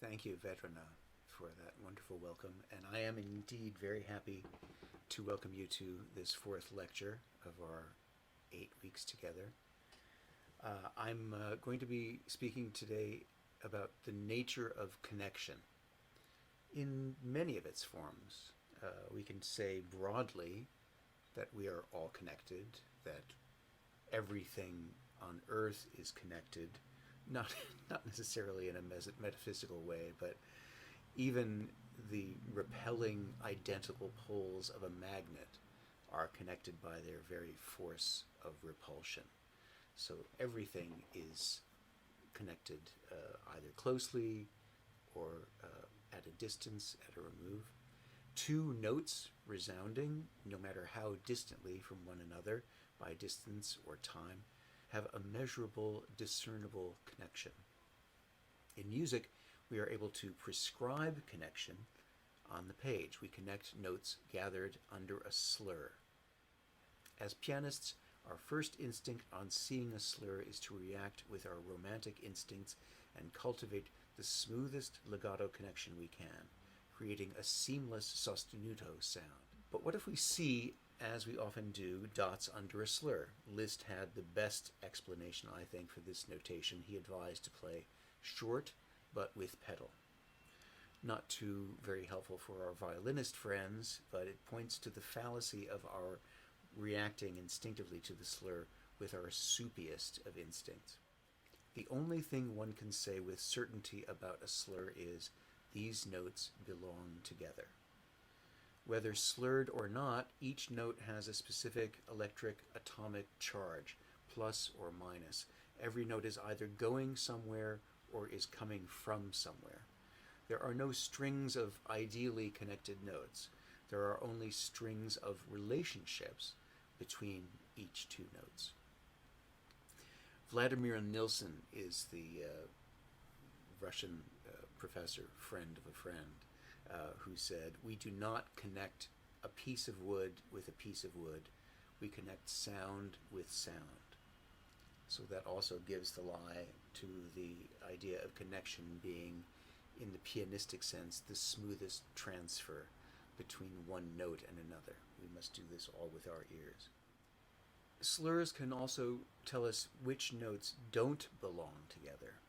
Thank you, Vedrana, for that wonderful welcome. And I am indeed very happy to welcome you to this fourth lecture of our 8 weeks together. I'm going to be speaking today about the nature of connection in many of its forms. We can say broadly that we are all connected, that everything on earth is connected, not necessarily in a metaphysical way, but even the repelling identical poles of a magnet are connected by their very force of repulsion. So everything is connected either closely or at a distance, at a remove. Two notes resounding, no matter how distantly from one another, by distance or time, have a measurable, discernible connection. In music, we are able to prescribe connection on the page. We connect notes gathered under a slur. As pianists, our first instinct on seeing a slur is to react with our romantic instincts and cultivate the smoothest legato connection we can, creating a seamless sostenuto sound. But what if we see, as we often do, dots under a slur? Liszt had the best explanation, I think, for this notation. He advised to play short, but with pedal. Not too very helpful for our violinist friends, but it points to the fallacy of our reacting instinctively to the slur with our soupiest of instincts. The only thing one can say with certainty about a slur is, these notes belong together. Whether slurred or not, each note has a specific electric atomic charge, plus or minus. Every note is either going somewhere or is coming from somewhere. There are no strings of ideally connected notes. There are only strings of relationships between each two notes. Vladimir Nilsson is the Russian professor, friend of a friend, who said, "We do not connect a piece of wood with a piece of wood. We connect sound with sound." So that also gives the lie to the idea of connection being, in the pianistic sense, the smoothest transfer between one note and another. We must do this all with our ears. Slurs can also tell us which notes don't belong together.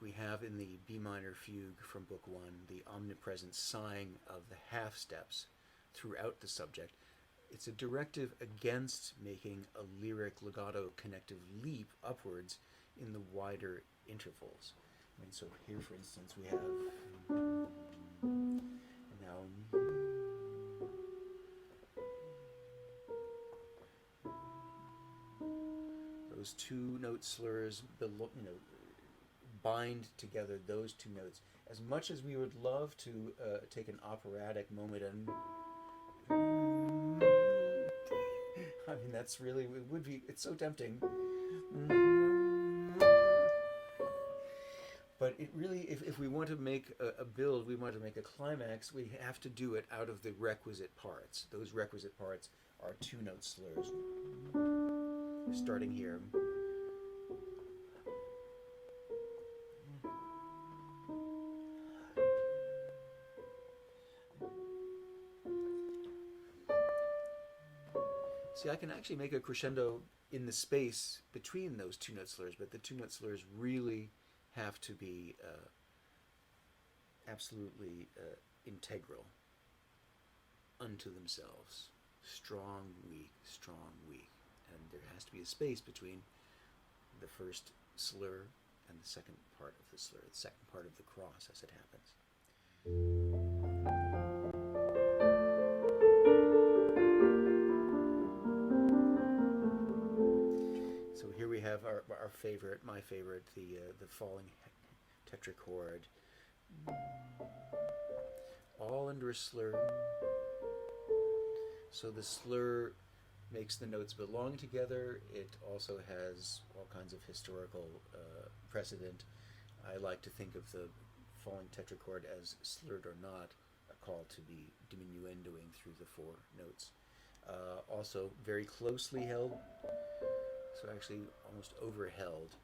We have in the B minor fugue from Book 1 the omnipresent sighing of the half steps throughout the subject. It's a directive against making a lyric legato connective leap upwards in the wider intervals. I mean, so here, for instance, we have now those two note slurs bind together those two notes. As much as we would love to take an operatic moment and I mean, that's really, it would be, it's so tempting. But it really, if we want to make a build, we want to make a climax, we have to do it out of the requisite parts. Those requisite parts are two note slurs. Starting here. See, I can actually make a crescendo in the space between those two note slurs, but the two note slurs really have to be absolutely integral unto themselves. Strong, weak, strong, weak. And there has to be a space between the first slur and the second part of the slur, the second part of the cross as it happens. So here we have our favorite, my favorite, the falling tetrachord, all under a slur. So the slur makes the notes belong together. It also has all kinds of historical precedent. I like to think of the falling tetrachord as slurred or not, a call to be diminuendoing through the four notes. Also very closely held, so actually almost overheld